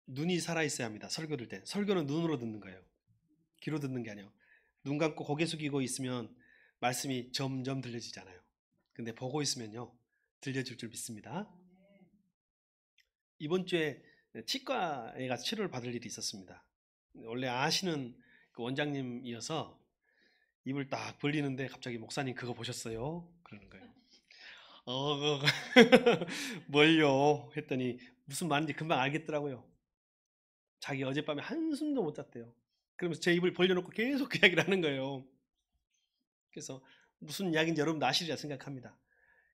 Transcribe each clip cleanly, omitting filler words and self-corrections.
눈이 살아있어야 합니다. 설교 들 때. 설교는 눈으로 듣는 거예요. 귀로 듣는 게 아니에요. 눈 감고 고개 숙이고 있으면 말씀이 점점 들려지잖아요. 근데 보고 있으면요, 들려줄 줄 믿습니다. 이번 주에 치과에 가서 치료를 받을 일이 있었습니다. 원래 아시는 그 원장님이어서 입을 딱 벌리는데 갑자기 목사님 그거 보셨어요? 그러는 거예요. 뭘요? 했더니 무슨 말인지 금방 알겠더라고요. 자기 어젯밤에 한숨도 못 잤대요. 그러면서 제 입을 벌려놓고 계속 그 이야기를 하는 거예요. 그래서 무슨 이야기인지 여러분도 아시리라 생각합니다.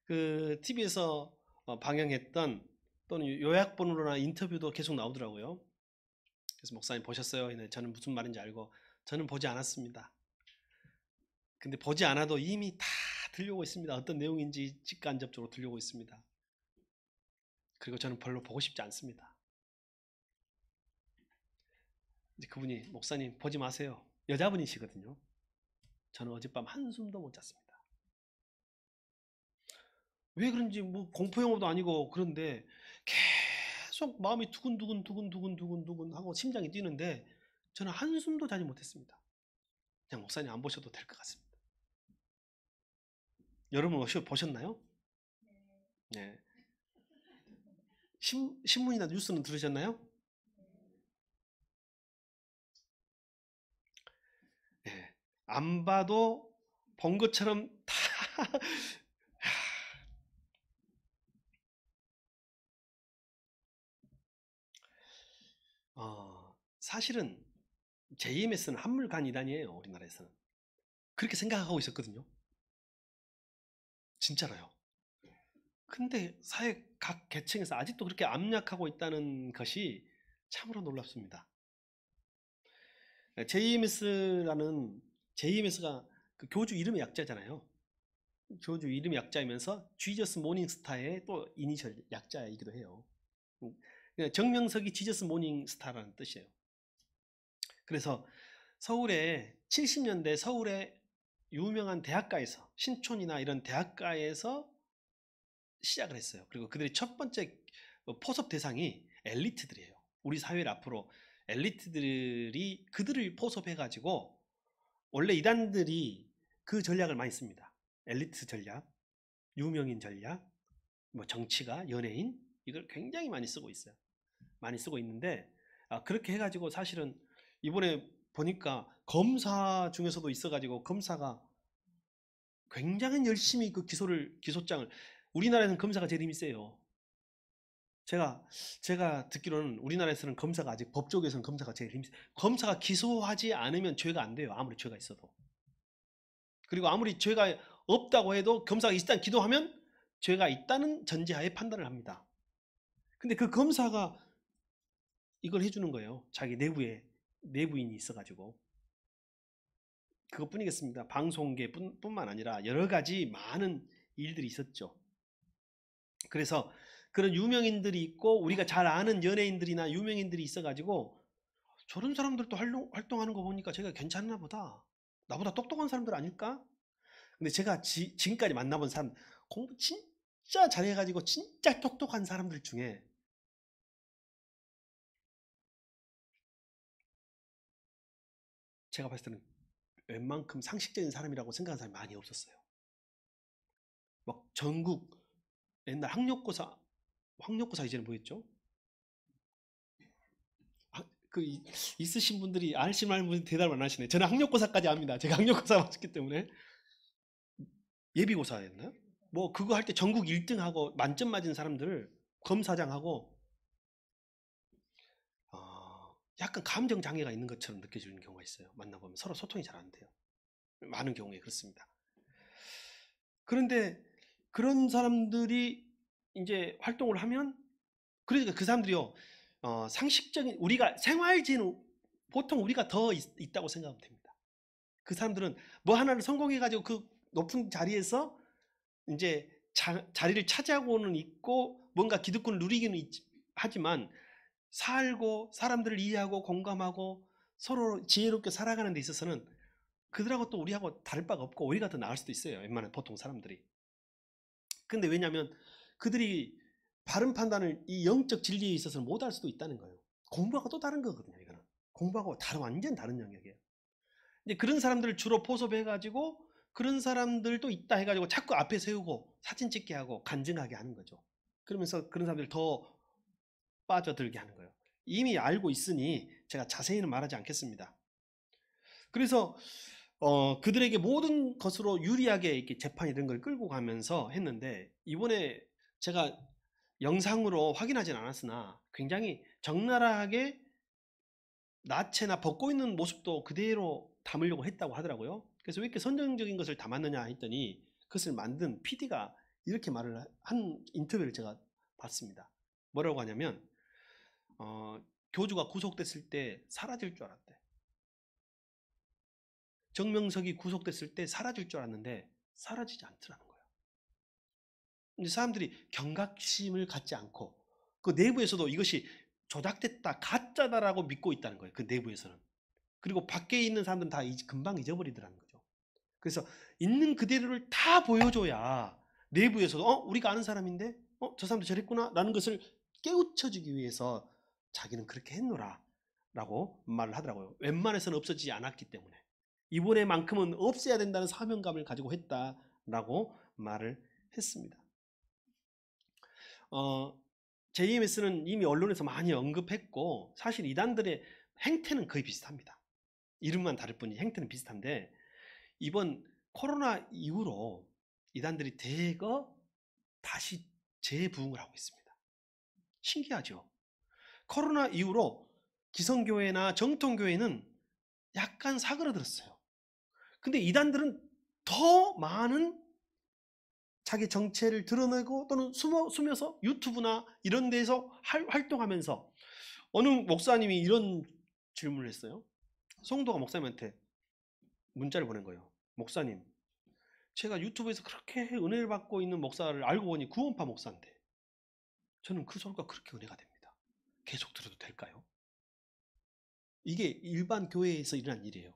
그 TV에서 방영했던 또는 요약본으로나 인터뷰도 계속 나오더라고요. 그래서 목사님 보셨어요? 저는 무슨 말인지 알고 저는 보지 않았습니다. 근데 보지 않아도 이미 다 들려오고 있습니다. 어떤 내용인지 직간접적으로 들려오고 있습니다. 그리고 저는 별로 보고 싶지 않습니다. 이제 그분이 목사님 보지 마세요. 여자분이시거든요. 저는 어젯밤 한숨도 못 잤습니다. 왜 그런지 뭐 공포 영화도 아니고 그런데 계속 마음이 두근두근 하고 심장이 뛰는데 저는 한숨도 자지 못했습니다. 그냥 목사님 안 보셔도 될 것 같습니다. 여러분 혹시 보셨나요? 네. 신문이나 뉴스는 들으셨나요? 네. 안 봐도 본 것처럼 다 사실은 JMS는 한물간 이단이에요. 우리나라에서는. 그렇게 생각하고 있었거든요. 진짜로요. 근데 사회 각 계층에서 아직도 그렇게 압력하고 있다는 것이 참으로 놀랍습니다. JMS가 그 교주 이름의 약자잖아요. 교주 이름의 약자이면서 지저스 모닝스타의 또 이니셜 약자이기도 해요. 정명석이 지저스 모닝스타라는 뜻이에요. 그래서 서울에 70년대 서울의 유명한 대학가에서 신촌이나 이런 대학가에서 시작을 했어요. 그리고 그들의 첫 번째 포섭 대상이 엘리트들이에요. 우리 사회를 앞으로 엘리트들이 그들을 포섭해가지고 원래 이단들이 그 전략을 많이 씁니다. 엘리트 전략, 유명인 전략, 뭐 정치가, 연예인 이걸 굉장히 많이 쓰고 있어요. 많이 쓰고 있는데 그렇게 해가지고 사실은 이번에 보니까 검사 중에서도 있어가지고 검사가 굉장히 열심히 그 기소장을 우리나라에서는 검사가 제일 힘이 세요. 제가 듣기로는 우리나라에서는 검사가 아직 법조계에서는 검사가 제일 힘이 세요. 검사가 기소하지 않으면 죄가 안 돼요. 아무리 죄가 있어도. 그리고 아무리 죄가 없다고 해도 검사가 일단 기소하면 죄가 있다는 전제하에 판단을 합니다. 근데 그 검사가 이걸 해주는 거예요. 자기 내부인이 있어가지고. 그것뿐이겠습니다. 방송계뿐만 아니라 여러 가지 많은 일들이 있었죠. 그래서 그런 유명인들이 있고 우리가 잘 아는 연예인들이나 유명인들이 있어가지고 저런 사람들도 활동하는 거 보니까 제가 괜찮나 보다. 나보다 똑똑한 사람들 아닐까? 근데 제가 지금까지 만나본 사람 공부 진짜 잘해가지고 진짜 똑똑한 사람들 중에 제가 봤을 때는 웬만큼 상식적인 사람이라고 생각하는 사람이 많이 없었어요. 막 전국 옛날 학력고사 이제는 뭐였죠? 그 있으신 분들이 아시는 분이 대답을 안 하시네. 저는 학력고사까지 압니다. 제가 학력고사 맞았기 때문에 예비고사였나요? 뭐 그거 할 때 전국 1등하고 만점 맞은 사람들 검사장하고 약간 감정 장애가 있는 것처럼 느껴지는 경우가 있어요. 만나보면 서로 소통이 잘 안 돼요. 많은 경우에 그렇습니다. 그런데 그런 사람들이 이제 활동을 하면 그러니까 그 사람들이요 상식적인 우리가 생활지는 보통 우리가 더 있다고 생각하면 됩니다. 그 사람들은 뭐 하나를 성공해가지고 그 높은 자리에서 이제 자리를 차지하고는 있고 뭔가 기득권을 누리기는 하지만 살고 사람들을 이해하고 공감하고 서로 지혜롭게 살아가는 데 있어서는 그들하고 또 우리하고 다를 바가 없고 오히려 더 나을 수도 있어요. 웬만한 보통 사람들이. 근데 왜냐하면 그들이 바른 판단을 이 영적 진리에 있어서는 못할 수도 있다는 거예요. 공부하고 또 다른 거거든요. 이거는 공부하고 완전 다른 영역이에요. 근데 그런 사람들을 주로 포섭해가지고 그런 사람들도 있다 해가지고 자꾸 앞에 세우고 사진 찍게 하고 간증하게 하는 거죠. 그러면서 그런 사람들 더 빠져들게 하는 거예요. 이미 알고 있으니 제가 자세히는 말하지 않겠습니다. 그래서 그들에게 모든 것으로 유리하게 이렇게 재판 이런 걸 끌고 가면서 했는데, 이번에 제가 영상으로 확인하진 않았으나 굉장히 적나라하게 나체나 벗고 있는 모습도 그대로 담으려고 했다고 하더라고요. 그래서 왜 이렇게 선정적인 것을 담았느냐 했더니 그것을 만든 PD가 이렇게 말을 한 인터뷰를 제가 봤습니다. 뭐라고 하냐면 교주가 구속됐을 때 사라질 줄 알았대. 정명석이 구속됐을 때 사라질 줄 알았는데 사라지지 않더라는 거예요. 근데 사람들이 경각심을 갖지 않고 그 내부에서도 이것이 조작됐다, 가짜다라고 믿고 있다는 거예요. 그 내부에서는. 그리고 밖에 있는 사람들은 다 금방 잊어버리더라는 거죠. 그래서 있는 그대로를 다 보여줘야 내부에서도 우리가 아는 사람인데 저 사람도 저랬구나 라는 것을 깨우쳐주기 위해서 자기는 그렇게 했노라 라고 말을 하더라고요. 웬만해서는 없어지지 않았기 때문에 이번에만큼은 없애야 된다는 사명감을 가지고 했다라고 말을 했습니다. JMS는 이미 언론에서 많이 언급했고 사실 이단들의 행태는 거의 비슷합니다. 이름만 다를 뿐이 행태는 비슷한데 이번 코로나 이후로 이단들이 대거 다시 재부흥을 하고 있습니다. 신기하죠? 코로나 이후로 기성교회나 정통교회는 약간 사그러들었어요. 근데 이단들은 더 많은 자기 정체를 드러내고 또는 숨어서 유튜브나 이런 데서 활동하면서 어느 목사님이 이런 질문을 했어요. 성도가 목사님한테 문자를 보낸 거예요. 목사님, 제가 유튜브에서 그렇게 은혜를 받고 있는 목사를 알고 보니 구원파 목사인데 저는 그 설교가 그렇게 은혜가 됩니다. 계속 들어도 될까요? 이게 일반 교회에서 일어난 일이에요.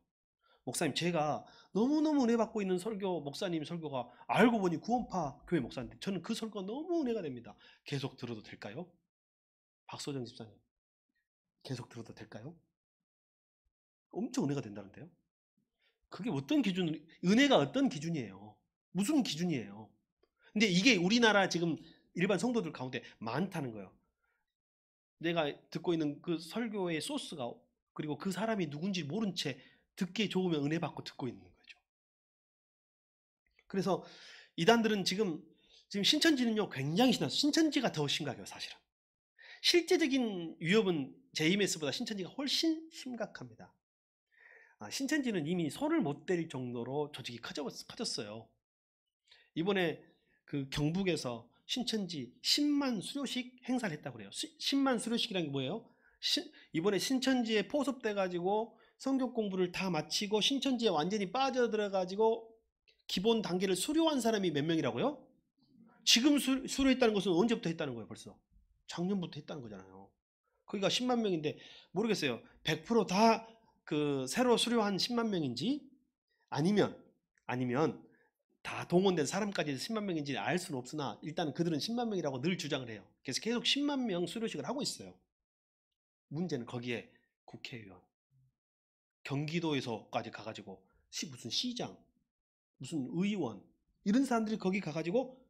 목사님, 제가 너무너무 은혜 받고 있는 목사님 설교가 알고 보니 구원파 교회 목사인데 저는 그 설교가 너무 은혜가 됩니다. 계속 들어도 될까요? 박소정 집사님, 계속 들어도 될까요? 엄청 은혜가 된다는데요. 그게 어떤 기준, 은혜가 어떤 기준이에요? 무슨 기준이에요? 근데 이게 우리나라 지금 일반 성도들 가운데 많다는 거예요. 내가 듣고 있는 그 설교의 소스가 그리고 그 사람이 누군지 모른 채 듣기에 좋으면 은혜 받고 듣고 있는 거죠. 그래서 이단들은 지금 신천지는요 굉장히 신천지가 더 심각해요. 사실은 실제적인 위협은 JMS보다 신천지가 훨씬 심각합니다. 신천지는 이미 손을 못 댈 정도로 조직이 커졌어요. 이번에 그 경북에서 신천지 10만 수료식 행사를 했다고 그래요. 10만 수료식이라는 게 뭐예요? 이번에 신천지에 포섭돼 가지고 성경 공부를 다 마치고 신천지에 완전히 빠져들어 가지고 기본 단계를 수료한 사람이 몇 명이라고요? 지금 수료했다는 것은 언제부터 했다는 거예요? 벌써 작년부터 했다는 거잖아요. 거기가 10만 명인데 모르겠어요. 100% 다 그 새로 수료한 10만 명인지 아니면 다 동원된 사람까지 10만 명인지 알 수는 없으나 일단 그들은 10만 명이라고 늘 주장을 해요. 그래서 계속 10만 명 수료식을 하고 있어요. 문제는 거기에 국회의원, 경기도에서까지 가가지고 무슨 시장, 무슨 의원 이런 사람들이 거기 가가지고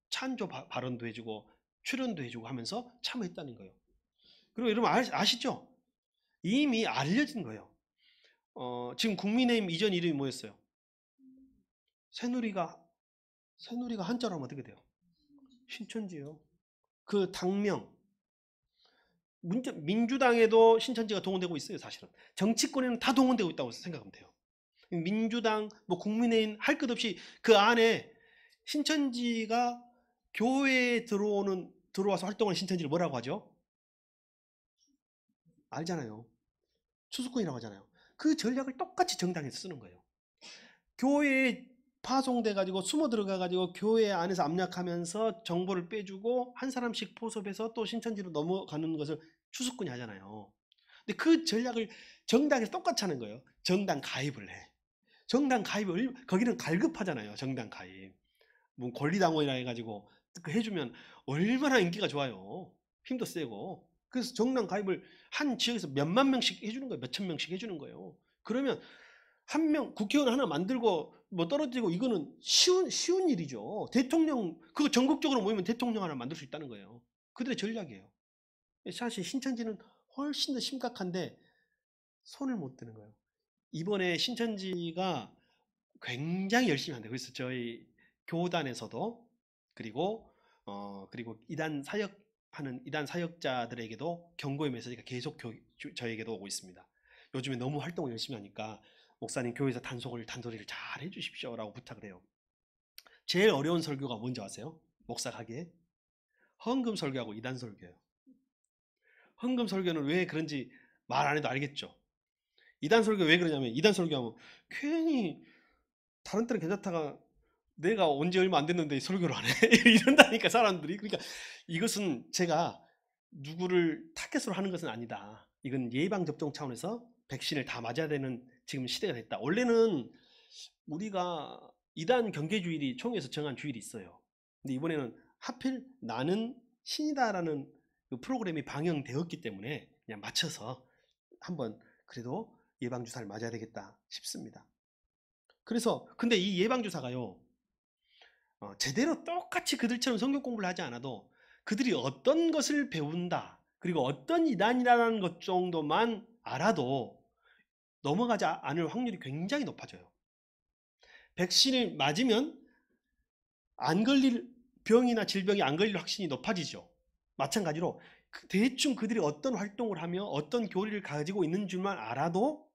찬조 발언도 해주고 출연도 해주고 하면서 참여했다는 거예요. 그리고 여러분 아시죠? 이미 알려진 거예요. 지금 국민의힘 이전 이름이 뭐였어요? 새누리가 한자로 하면 어떻게 돼요? 신천지예요. 그 당명 민주당에도 신천지가 동원되고 있어요. 사실은 정치권에는 다 동원되고 있다고 생각하면 돼요. 민주당, 뭐 국민의힘 할 것 없이 그 안에 신천지가 교회에 들어와서 활동하는 신천지를 뭐라고 하죠? 알잖아요. 추수꾼이라고 하잖아요. 그 전략을 똑같이 정당에서 쓰는 거예요. 교회에 파송돼 가지고 숨어 들어가 가지고 교회 안에서 압력하면서 정보를 빼주고 한 사람씩 포섭해서 또 신천지로 넘어가는 것을 추수꾼이 하잖아요. 근데 그 전략을 정당에서 똑같이 하는 거예요. 정당 가입을 해. 정당 가입을 거기는 갈급하잖아요. 정당 가입. 뭐 권리당원이라 해가지고 그 해주면 얼마나 인기가 좋아요. 힘도 세고. 그래서 정당 가입을 한 지역에서 몇만 명씩 해주는 거예요. 몇천 명씩 해주는 거예요. 그러면 한 명 국회의원 하나 만들고 뭐 떨어지고 이거는 쉬운 일이죠. 대통령 그거 전국적으로 모이면 대통령 하나 만들 수 있다는 거예요. 그들의 전략이에요. 사실 신천지는 훨씬 더 심각한데 손을 못 드는 거예요. 이번에 신천지가 굉장히 열심히 한대요. 그래서 저희 교단에서도 그리고 이단 사역하는 이단 사역자들에게도 경고의 메시지가 계속 저에게도 오고 있습니다. 요즘에 너무 활동을 열심히 하니까 목사님 교회에서 단소리를 잘 해주십시오라고 부탁을 해요. 제일 어려운 설교가 뭔지 아세요? 목사가 하기에 헌금 설교하고 이단 설교예요. 헌금 설교는 왜 그런지 말 안 해도 알겠죠. 이단 설교 왜 그러냐면 이단 설교하면 괜히 다른 때는 괜찮다가 내가 언제 얼마 안 됐는데 설교를 안 해. 이런다니까 사람들이. 그러니까 이것은 제가 누구를 타겟으로 하는 것은 아니다. 이건 예방접종 차원에서 백신을 다 맞아야 되는 지금 시대가 됐다. 원래는 우리가 이단 경계주일이 총회에서 정한 주일이 있어요. 근데 이번에는 하필 나는 신이다라는 그 프로그램이 방영되었기 때문에 그냥 맞춰서 한번 그래도 예방주사를 맞아야 되겠다 싶습니다. 그래서 근데 이 예방주사가요 제대로 똑같이 그들처럼 성경 공부를 하지 않아도 그들이 어떤 것을 배운다 그리고 어떤 이단이라는 것 정도만 알아도 넘어가지 않을 확률이 굉장히 높아져요. 백신을 맞으면 안 걸릴 병이나 질병이 안 걸릴 확신이 높아지죠. 마찬가지로 대충 그들이 어떤 활동을 하며 어떤 교리를 가지고 있는 줄만 알아도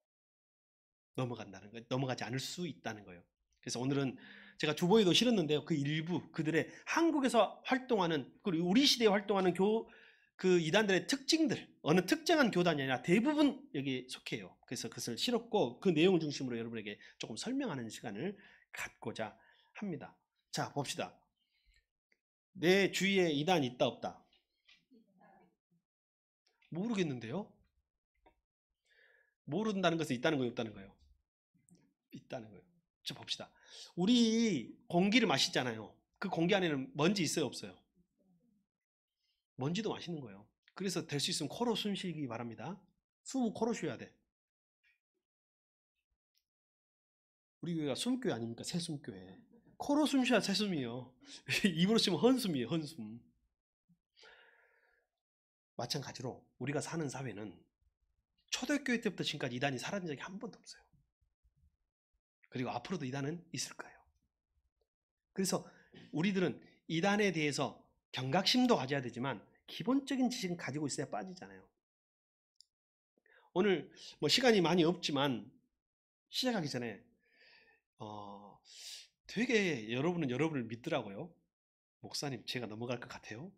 넘어간다는 거예요. 넘어가지 않을 수 있다는 거예요. 그래서 오늘은 제가 주보에도 실었는데요. 그 일부 그들의 한국에서 활동하는 그리고 우리 시대에 활동하는 그 이단들의 특징들 어느 특정한 교단이 아니라 대부분 여기 속해요. 그래서 그것을 실었고 그 내용을 중심으로 여러분에게 조금 설명하는 시간을 갖고자 합니다. 자 봅시다. 내 주위에 이단이 있다 없다? 모르겠는데요. 모른다는 것은 있다는 거예요 없다는 거예요? 있다는 거예요. 자 봅시다. 우리 공기를 마시잖아요. 그 공기 안에는 먼지 있어요 없어요? 먼지도 마시는 거예요. 그래서 될 수 있으면 코로 숨 쉬기 바랍니다. 숨은 코로 쉬어야 돼. 우리 교회가 숨교회 아닙니까? 새숨교회. 코로 숨 쉬어야 새숨이에요. 입으로 쉬면 헌숨이에요. 헌숨. 마찬가지로 우리가 사는 사회는 초대교회 때부터 지금까지 이단이 사라진 적이 한 번도 없어요. 그리고 앞으로도 이단은 있을 거예요. 그래서 우리들은 이단에 대해서 경각심도 가져야 되지만 기본적인 지식은 가지고 있어야 빠지잖아요. 오늘 뭐 시간이 많이 없지만 시작하기 전에 되게 여러분은 여러분을 믿더라고요. 목사님 제가 넘어갈 것 같아요?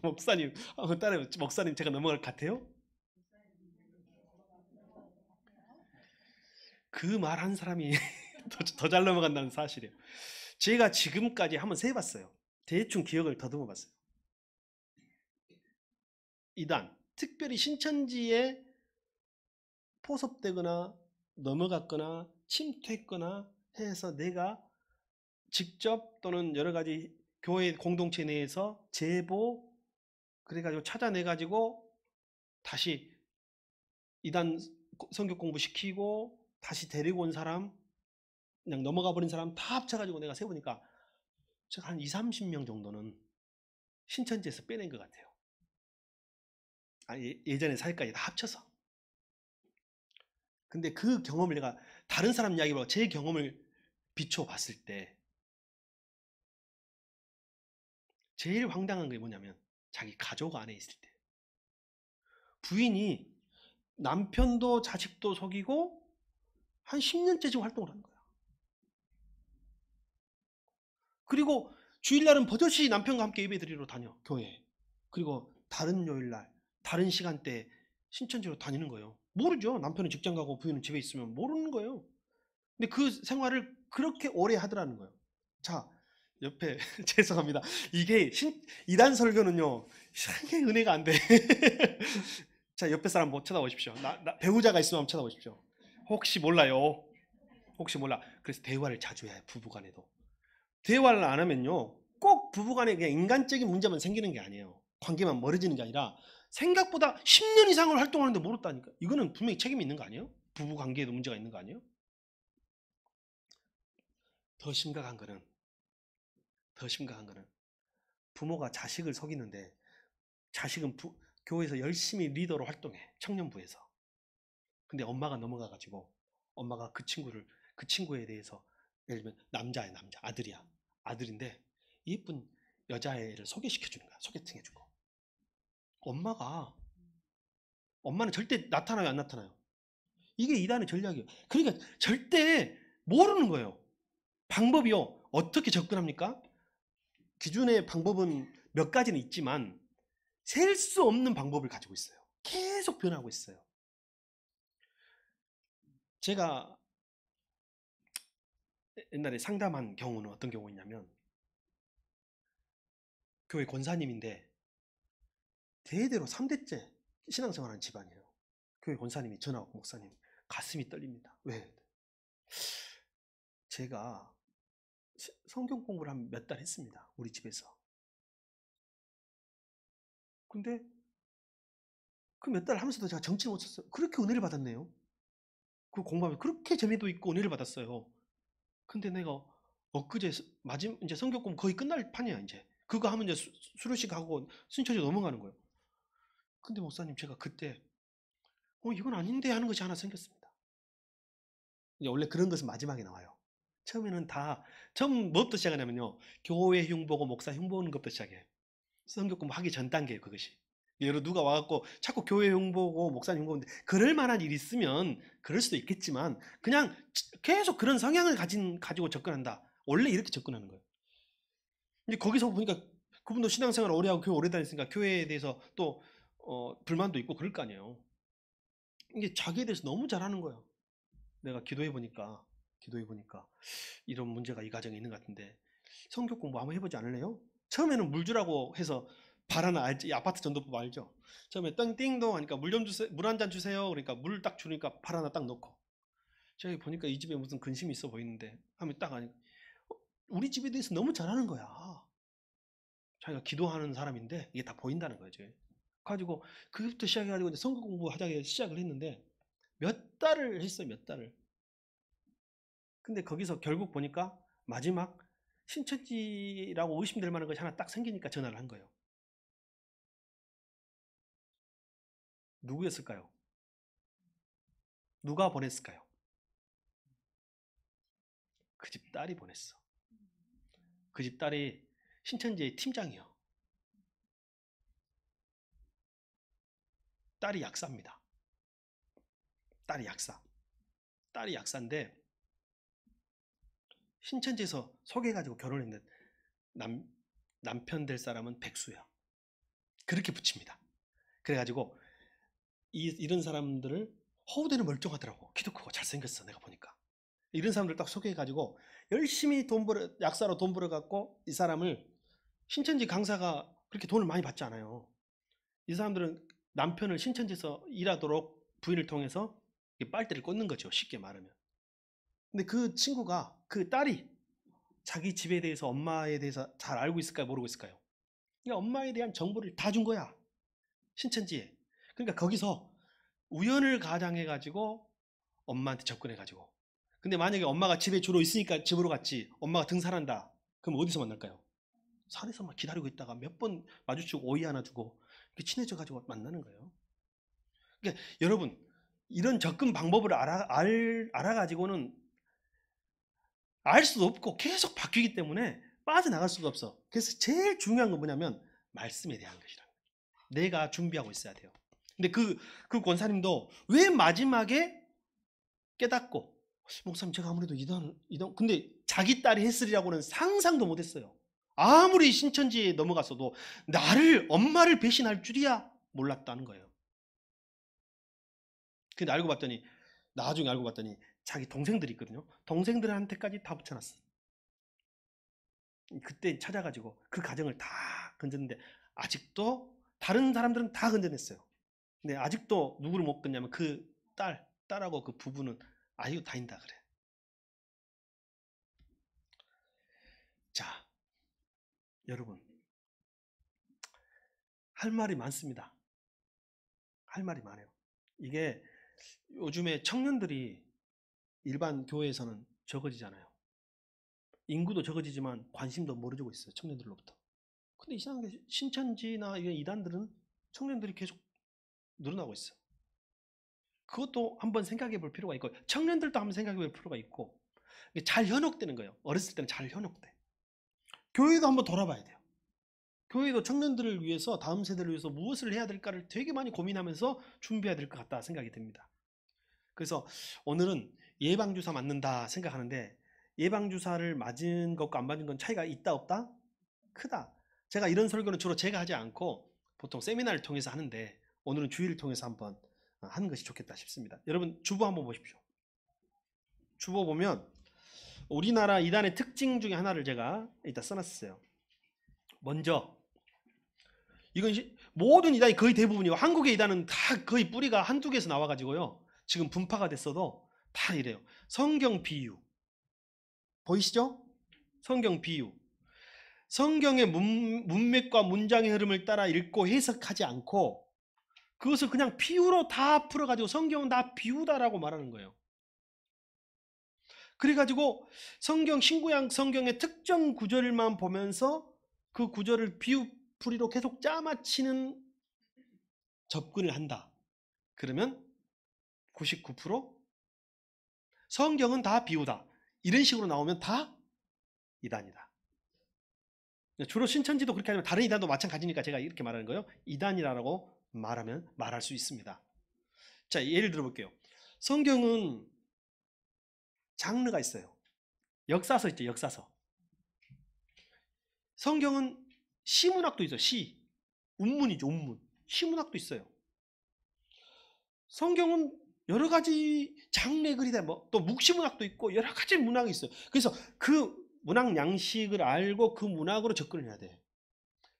목사님 한번 따라해요. 목사님 제가 넘어갈 것 같아요? 그 말 한 사람이 더 잘 넘어간다는 사실이에요. 제가 지금까지 한번 세봤어요. 대충 기억을 더듬어 봤어요. 이단, 특별히 신천지에 포섭되거나 넘어갔거나 침투했거나 해서 내가 직접 또는 여러 가지 교회 공동체 내에서 제보 그래가지고 찾아내가지고 다시 이단 성경 공부시키고 다시 데리고 온 사람 그냥 넘어가 버린 사람 다 합쳐가지고 내가 세보니까 제가 한 20, 30명 정도는 신천지에서 빼낸 것 같아요. 예전에 사역까지 다 합쳐서. 근데 그 경험을 내가 다른 사람 이야기보다 제 경험을 비춰봤을 때 제일 황당한 게 뭐냐면 자기 가족 안에 있을 때 부인이 남편도 자식도 속이고 한 10년째 지금 활동을 하는 거야. 그리고 주일날은 버젓이 남편과 함께 예배 드리러 다녀 교회에. 그리고 다른 요일날 다른 시간대에 신천지로 다니는 거예요. 모르죠. 남편은 직장 가고 부인은 집에 있으면 모르는 거예요. 근데 그 생활을 그렇게 오래 하더라는 거예요. 자 옆에 죄송합니다. 이게 이단 설교는요 상당히 은혜가 안 돼. 자 옆에 사람 뭐 쳐다보십시오. 배우자가 있으면 한번 쳐다보십시오. 혹시 몰라요. 혹시 몰라. 그래서 대화를 자주 해요. 부부간에도. 대화를 안 하면요 꼭 부부간에 그냥 인간적인 문제만 생기는 게 아니에요. 관계만 멀어지는 게 아니라 생각보다 10년 이상을 활동하는데 멀었다니까. 이거는 분명히 책임이 있는 거 아니에요? 부부 관계에도 문제가 있는 거 아니에요? 더 심각한 거는 부모가 자식을 속이는데 자식은 교회에서 열심히 리더로 활동해. 청년부에서. 근데 엄마가 넘어가가지고 엄마가 그 친구에 대해서 예를 들면 남자야, 아들이야. 아들인데 이쁜 여자애를 소개시켜주는 거야. 소개팅 해주고. 엄마는 절대 나타나요, 안 나타나요? 이게 이단의 전략이에요. 그러니까 절대 모르는 거예요. 방법이요. 어떻게 접근합니까? 기존의 방법은 몇 가지는 있지만 셀 수 없는 방법을 가지고 있어요. 계속 변하고 있어요. 제가 옛날에 상담한 경우는 어떤 경우였냐면 교회 권사님인데 대대로 3대째 신앙생활하는 집안이에요. 교회 권사님이 전화하고 목사님 가슴이 떨립니다. 왜? 제가 성경 공부를 한 몇 달 했습니다. 우리 집에서. 근데 그 몇 달 하면서도 제가 정치를 못 쳤어요. 그렇게 은혜를 받았네요. 그 공부하면 그렇게 재미도 있고 은혜를 받았어요. 근데 내가 엊그제 이제 성경 공부 거의 끝날 판이야 이제. 그거 하면 이제 수료식 하고 순천지 넘어가는 거예요. 근데 목사님 제가 그때 이건 아닌데 하는 것이 하나 생겼습니다. 이제 원래 그런 것은 마지막에 나와요. 처음에는 처음 뭐부터 시작하냐면요. 교회 흉보고 목사 흉보는 것부터 시작해. 성경 공부 하기 전 단계예요, 그것이. 예로 누가 와갖고 자꾸 교회 흉보고 목사 흉보는데 그럴 만한 일이 있으면 그럴 수도 있겠지만 그냥 계속 그런 성향을 가지고 접근한다. 원래 이렇게 접근하는 거예요. 근데 거기서 보니까 그분도 신앙생활 오래 하고 교회 오래 다녔으니까 교회에 대해서 또 불만도 있고 그럴 거 아니에요. 이게 자기에 대해서 너무 잘하는 거예요. 내가 기도해 보니까 이런 문제가 이 가정에 있는 것 같은데 성경 공부 한번 해보지 않을래요? 처음에는 물 주라고 해서 발 하나 알지? 아파트 전도법 알죠? 처음에 띵띵동 하니까 물 좀 주세요, 물 한 잔 주세요. 그러니까 물 딱 주니까 발 하나 딱 넣고 저기 보니까 이 집에 무슨 근심이 있어 보이는데 하면 딱 하니까 우리 집에 대해서 너무 잘하는 거야. 자기가 기도하는 사람인데 이게 다 보인다는 거죠. 가지고 그부터 시작해가지고 이제 성경 공부하자고 시작을 했는데 몇 달을 했어요, 몇 달을. 근데 거기서 결국 보니까 마지막 신천지라고 의심될 만한 것이 하나 딱 생기니까 전화를 한 거예요. 누구였을까요? 누가 보냈을까요? 그 집 딸이 보냈어. 그 집 딸이 신천지의 팀장이요. 딸이 약사입니다. 딸이 약사. 딸이 약사인데 신천지에서 소개해가지고 결혼했는데 남편 될 사람은 백수야. 그렇게 붙입니다. 그래가지고 이런 사람들을 허우대는 멀쩡하더라고. 키도 크고 잘생겼어. 내가 보니까. 이런 사람들 딱 소개해가지고 열심히 약사로 돈 벌어갖고 이 사람을 신천지 강사가 그렇게 돈을 많이 받지 않아요. 이 사람들은 남편을 신천지에서 일하도록 부인을 통해서 빨대를 꽂는 거죠. 쉽게 말하면. 근데 그 딸이 자기 집에 대해서 엄마에 대해서 잘 알고 있을까요? 모르고 있을까요? 그러니까 엄마에 대한 정보를 다 준 거야. 신천지에. 그러니까 거기서 우연을 가장해가지고 엄마한테 접근해가지고. 근데 만약에 엄마가 집에 주로 있으니까 집으로 갔지. 엄마가 등산한다. 그럼 어디서 만날까요? 산에서 막 기다리고 있다가 몇 번 마주치고 오이 하나 주고 이렇게 친해져가지고 만나는 거예요. 그러니까 여러분 이런 접근 방법을 알아가지고는 알 수도 없고 계속 바뀌기 때문에 빠져나갈 수가 없어. 그래서 제일 중요한 건 뭐냐면 말씀에 대한 것이라. 내가 준비하고 있어야 돼요. 근데 그 권사님도 왜 마지막에 깨닫고 목사님 제가 아무래도 이단 근데 자기 딸이 했으리라고는 상상도 못했어요. 아무리 신천지에 넘어갔어도 엄마를 배신할 줄이야 몰랐다는 거예요. 근데 나중에 알고 봤더니 자기 동생들이 있거든요. 동생들한테까지 다 붙여놨어. 그때 찾아가지고 그 가정을 다 건졌는데 아직도 다른 사람들은 다 건져냈어요. 근데 아직도 누구를 못 건냐면 그 딸하고 그 부부는 아직도 다닌다 그래. 자, 여러분 할 말이 많습니다. 할 말이 많아요. 이게 요즘에 청년들이 일반 교회에서는 적어지잖아요. 인구도 적어지지만 관심도 멀어지고 있어요. 청년들로부터. 근데 이상하게 신천지나 이런 이단들은 청년들이 계속 늘어나고 있어요. 그것도 한번 생각해 볼 필요가 있고 청년들도 한번 생각해 볼 필요가 있고 잘 현혹되는 거예요. 어렸을 때는 잘 현혹돼. 교회도 한번 돌아봐야 돼요. 교회도 청년들을 위해서 다음 세대를 위해서 무엇을 해야 될까를 되게 많이 고민하면서 준비해야 될 것 같다 생각이 듭니다. 그래서 오늘은 예방주사 맞는다 생각하는데 예방주사를 맞은 것과 안 맞은 건 차이가 있다 없다? 크다. 제가 이런 설교는 주로 제가 하지 않고 보통 세미나를 통해서 하는데 오늘은 주의를 통해서 한번 하는 것이 좋겠다 싶습니다. 여러분 주보 한번 보십시오. 주보 보면 우리나라 이단의 특징 중에 하나를 제가 이따 써놨어요. 먼저 이건 모든 이단이 거의 대부분이고 한국의 이단은 다 거의 뿌리가 한두 개에서 나와가지고요. 지금 분파가 됐어도 다 이래요. 성경 비유. 보이시죠? 성경 비유. 성경의 문맥과 문장의 흐름을 따라 읽고 해석하지 않고 그것을 그냥 비유로 다 풀어가지고 성경은 다 비유다라고 말하는 거예요. 그래가지고 신구약 성경의 특정 구절만 보면서 그 구절을 비유풀이로 계속 짜맞히는 접근을 한다. 그러면 99% 성경은 다 비유다. 이런 식으로 나오면 다 이단이다. 주로 신천지도 그렇게 하지만 다른 이단도 마찬가지니까 제가 이렇게 말하는 거예요. 이단이라고 말하면 말할 수 있습니다. 자, 예를 들어 볼게요. 성경은 장르가 있어요. 역사서 있죠, 역사서. 성경은 시문학도 있어요, 시. 운문이죠, 운문. 시문학도 있어요. 성경은 여러 가지 장르의 글이다, 또 묵시문학도 있고 여러 가지 문학이 있어요. 그래서 그 문학 양식을 알고 그 문학으로 접근을 해야 돼.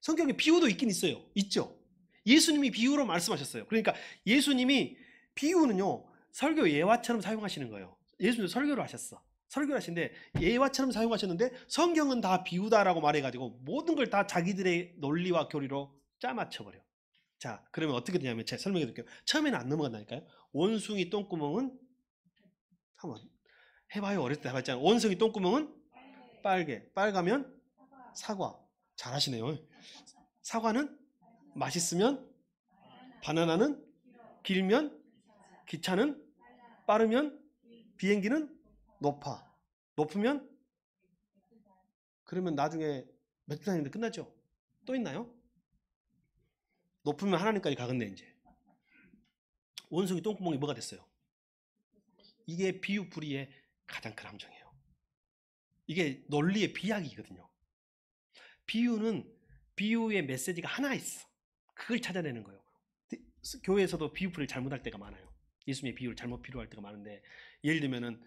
성경에 비유도 있긴 있어요. 있죠. 예수님이 비유로 말씀하셨어요. 그러니까 예수님이 비유는요, 설교 예화처럼 사용하시는 거예요. 예수님 설교를 하셨어. 설교를 하시는데 예화처럼 사용하셨는데 성경은 다 비유다라고 말해가지고 모든 걸 다 자기들의 논리와 교리로 짜맞춰버려. 자, 그러면 어떻게 되냐면 제가 설명해 드릴게요. 처음에는 안 넘어간다니까요. 원숭이 똥구멍은 한번 해봐요. 어렸을 때 해봤잖아요. 원숭이 똥구멍은 빨개. 빨가면 사과. 잘하시네요. 사과는 맛있으면, 바나나는 길면, 기차는 빠르면, 비행기는 높아. 높으면, 그러면 나중에 맥주산인데 끝나죠? 또 있나요? 높으면 하나님까지 가겠네 이제. 원숭이 똥구멍이 뭐가 됐어요? 이게 비유풀이의 가장 큰 함정이에요. 이게 논리의 비약이거든요. 비유는 비유의 메시지가 하나 있어. 그걸 찾아내는 거예요. 교회에서도 비유풀이를 잘못할 때가 많아요. 예수님의 비유를 잘못 비유할 때가 많은데 예를 들면은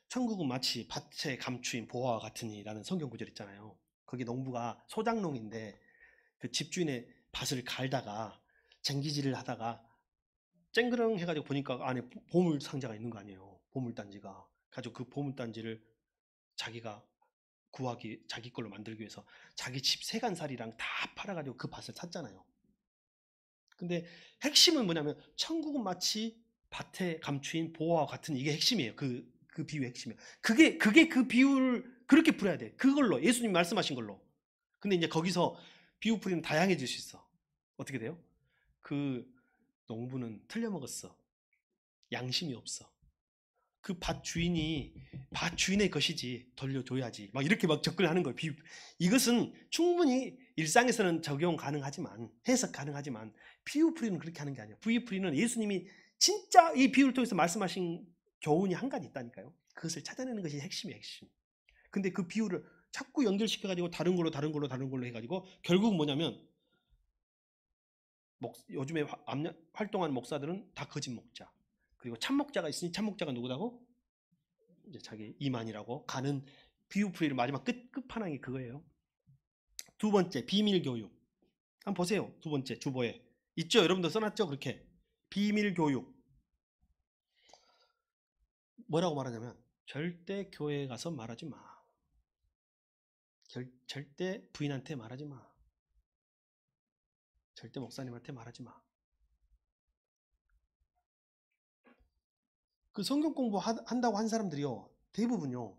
천국은 마치 밭에 감추인 보화와 같으니라는 성경 구절 있잖아요. 거기 농부가 소작농인데 그 집주인의 밭을 갈다가 쟁기질을 하다가 쨍그렁 해가지고 보니까 안에 보물 상자가 있는 거 아니에요. 보물단지가. 가지고 그 보물단지를 자기가 구하기, 자기 걸로 만들기 위해서 자기 집 세간살이랑 다 팔아가지고 그 밭을 샀잖아요. 근데 핵심은 뭐냐면 천국은 마치 밭에 감추인 보화와 같은 이게 핵심이에요. 그 비유의 핵심이에요. 그게 그 비유를 그렇게 풀어야 돼. 그걸로 예수님 말씀하신 걸로. 근데 이제 거기서 비유 풀이는 다양해질 수 있어. 어떻게 돼요? 그 농부는 틀려 먹었어. 양심이 없어. 그 밭 주인의 것이지 돌려줘야지. 막 이렇게 막 접근하는 거예요. 이것은 충분히 일상에서는 적용 가능하지만 해석 가능하지만 비유풀이는 그렇게 하는 게 아니에요. 비유풀이는 예수님이 진짜 이 비유를 통해서 말씀하신 교훈이 한 가지 있다니까요. 그것을 찾아내는 것이 핵심이에요, 핵심. 근데 그 비유를 자꾸 연결시켜가지고 다른 걸로 해가지고 결국 뭐냐면 요즘에 활동하는 목사들은 다 거짓 목자. 그리고 참 목자가 있으니 참 목자가 누구라고? 이제 자기 이만이라고 가는 비유풀이를 마지막 끝판왕이 그거예요. 두 번째, 비밀 교육. 한번 보세요. 두 번째 주보에 있죠. 여러분도 써놨죠. 그렇게 비밀 교육 뭐라고 말하냐면 절대 교회에 가서 말하지 마. 절대 부인한테 말하지 마. 절대 목사님한테 말하지 마. 그 성경 공부한다고 한 사람들이요, 대부분요,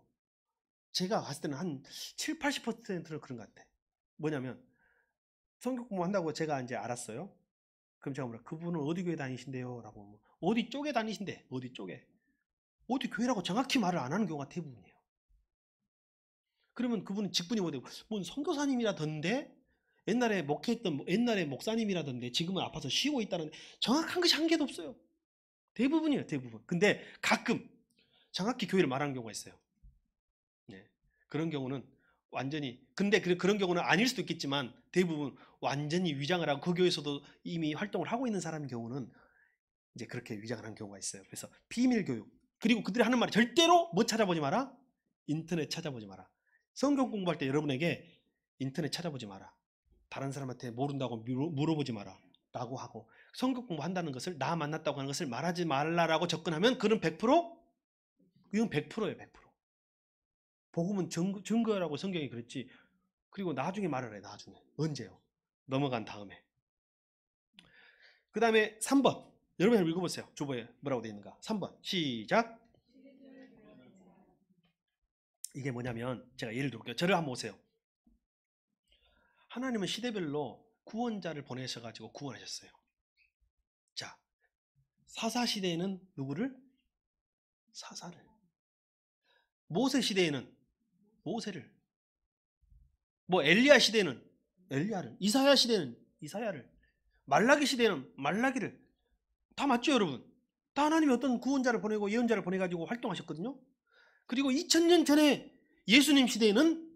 제가 봤을 때는 한 7, 80%는 그런 것 같아. 뭐냐면 성경 공부한다고 제가 이제 알았어요. 그럼 제가 뭐라, 그분은 어디 교회 다니신대요? 라고. 뭐, 어디 쪽에 다니신대? 어디 쪽에? 어디 교회라고 정확히 말을 안 하는 경우가 대부분이에요. 그러면 그분은 직분이 뭐 되고, 뭔 선교사님이라던데? 옛날에 목회했던, 옛날에 목사님이라던데 지금은 아파서 쉬고 있다는, 정확한 것이 한 개도 없어요. 대부분이에요, 대부분. 근데 가끔 정확히 교회를 말하는 경우가 있어요. 네. 그런 경우는 완전히, 근데 그런 경우는 아닐 수도 있겠지만 대부분 완전히 위장을 하고 그 교회에서도 이미 활동을 하고 있는 사람의 경우는 이제 그렇게 위장을 하는 경우가 있어요. 그래서 비밀 교육. 그리고 그들이 하는 말이 절대로 뭐 찾아보지 마라? 인터넷 찾아보지 마라. 성경 공부할 때 여러분에게 인터넷 찾아보지 마라. 다른 사람한테 모른다고 물어보지 마라. 라고 하고, 성경 공부한다는 것을, 나 만났다고 하는 것을 말하지 말라라고 접근하면 그는 100%? 이건 100%예요, 100%. 복음은 증거라고 성경이 그랬지. 그리고 나중에 말을 해, 나중에. 언제요? 넘어간 다음에. 그 다음에 3번. 여러분 읽어보세요. 주보에 뭐라고 되어 있는가. 3번. 시작. 이게 뭐냐면, 제가 예를 들어볼게요. 저를 한번 보세요. 하나님은 시대별로 구원자를 보내셔가지고 구원하셨어요. 자, 사사 시대에는 누구를? 사사를. 모세 시대에는 모세를. 뭐 엘리야 시대에는 엘리야를. 이사야 시대에는 이사야를. 말라기 시대에는 말라기를. 다 맞죠, 여러분? 다 하나님이 어떤 구원자를 보내고 예언자를 보내가지고 활동하셨거든요. 그리고 2000년 전에 예수님 시대에는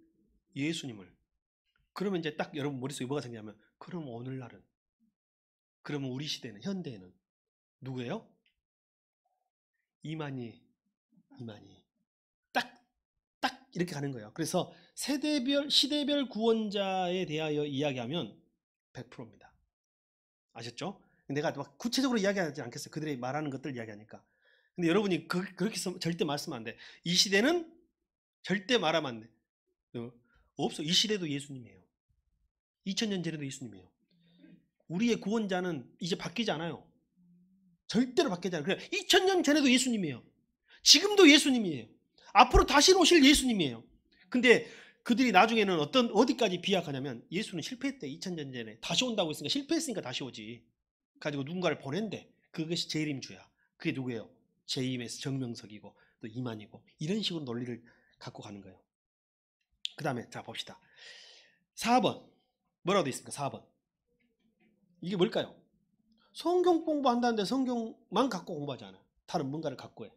예수님을. 그러면 이제 딱 여러분 머릿속에 뭐가 생기냐면, 그럼 오늘날은, 그러면 우리 시대는, 현대에는 누구예요? 이만희. 딱 이렇게 가는 거예요. 그래서 세대별, 시대별 구원자에 대하여 이야기하면 100%입니다. 아셨죠? 내가 막 구체적으로 이야기하지 않겠어요. 그들이 말하는 것들 이야기하니까. 근데 여러분이 그렇게 절대 말씀하면 안 돼. 이 시대는 절대 말하면 안 돼. 없어. 이 시대도 예수님이에요. 2000년 전에도 예수님이에요. 우리의 구원자는 이제 바뀌지 않아요. 절대로 바뀌지 않아요. 그냥 2000년 전에도 예수님이에요. 지금도 예수님이에요. 앞으로 다시 오실 예수님이에요. 근데 그들이 나중에는 어디까지 비약하냐면, 예수는 실패했대. 2000년 전에 다시 온다고 했으니까, 실패했으니까 다시 오지. 가지고 누군가를 보낸대. 그것이 재림주야. 그게 누구예요? 재임에서 정명석이고 또 이만이고, 이런 식으로 논리를 갖고 가는 거예요. 그 다음에 자 봅시다. 4번 뭐라고 되어 있습니까? 4번 이게 뭘까요? 성경 공부한다는데 성경만 갖고 공부하지 않아요. 다른 뭔가를 갖고 해.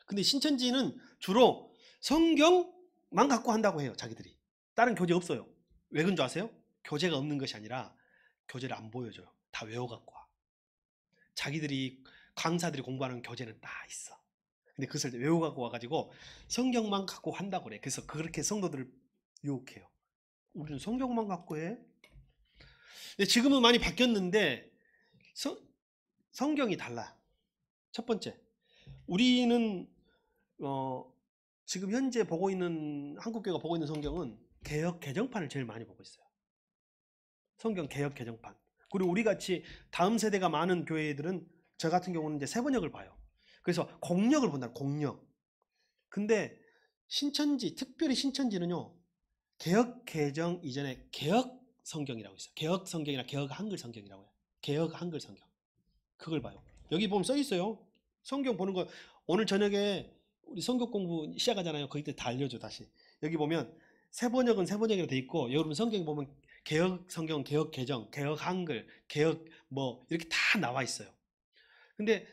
근데 신천지는 주로 성경만 갖고 한다고 해요. 자기들이. 다른 교재 없어요. 왜 그런 줄 아세요? 교재가 없는 것이 아니라 교재를 안 보여줘요. 다 외워갖고 와. 자기들이, 강사들이 공부하는 교재는 다 있어. 근데 그것을 외워갖고 와가지고 성경만 갖고 한다고 그래. 그래서 그렇게 성도들을 유혹해요. 우리는 성경만 갖고 해. 근데 지금은 많이 바뀌었는데 성경이 달라. 첫 번째, 우리는 지금 현재 보고 있는, 한국교회가 보고 있는 성경은 개역 개정판을 제일 많이 보고 있어요. 성경 개역 개정판. 그리고 우리 같이 다음 세대가 많은 교회들은, 저 같은 경우는 이제 세번역을 봐요. 그래서 공역을 본다. 공역. 근데 신천지, 특별히 신천지는요, 개역 개정 이전에 개역 성경이라고 있어요. 개역 성경이나 개역 한글 성경이라고 해요. 개역 한글 성경. 그걸 봐요. 여기 보면 써 있어요. 성경 보는 거, 오늘 저녁에 우리 성경 공부 시작하잖아요. 거기 때 다 알려줘. 다시 여기 보면 세번역은 세번역이라고 돼 있고, 여러분 성경 보면 개역 성경, 개역 개정, 개역 한글, 개역 뭐 이렇게 다 나와 있어요. 근데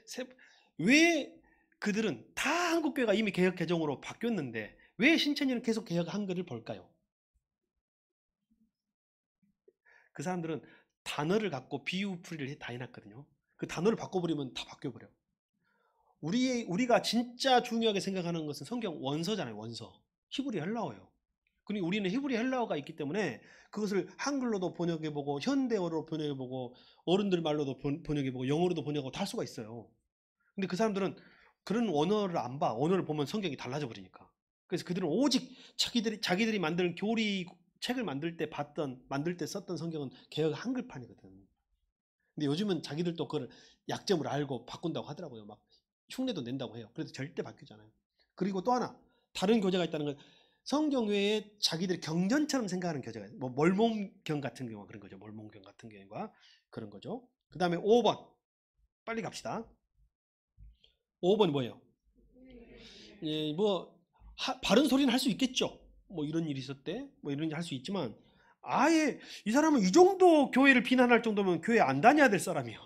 왜 그들은 다, 한국교회가 이미 개역 개정으로 바뀌었는데 왜 신천지는 계속 개역 한글을 볼까요? 그 사람들은 단어를 갖고 비유풀이를 다 해놨거든요. 그 단어를 바꿔버리면 다 바뀌어버려. 우리가 진짜 중요하게 생각하는 것은 성경 원서잖아요. 원서. 히브리 헬라어예요. 그리고 우리는 히브리 헬라어가 있기 때문에 그것을 한글로도 번역해보고 현대어로 번역해보고 어른들 말로도 번역해보고 영어로도 번역하고 다 할 수가 있어요. 근데 그 사람들은 그런 언어를 안 봐. 언어를 보면 성경이 달라져 버리니까. 그래서 그들은 오직 자기들이 만드는 교리 책을 만들 때 썼던 성경은 개역 한글판이거든. 근데 요즘은 자기들도 그걸 약점을 알고 바꾼다고 하더라고요. 막 흉내도 낸다고 해요. 그래도 절대 바뀌잖아요. 그리고 또 하나 다른 교재가 있다는 건 성경 외에 자기들이 경전처럼 생각하는 교재가 있어요. 뭐 몰몬경 같은 경우가 그런 거죠. 몰몬경 같은 경우가 그런 거죠. 그 다음에 5번 빨리 갑시다. 5번 뭐예요? 예, 뭐 바른 소리는 할 수 있겠죠. 뭐 이런 일이 있었대. 뭐 이런 일 할 수 있지만 아예 이 사람은 이 정도 교회를 비난할 정도면 교회 안 다녀야 될 사람이에요.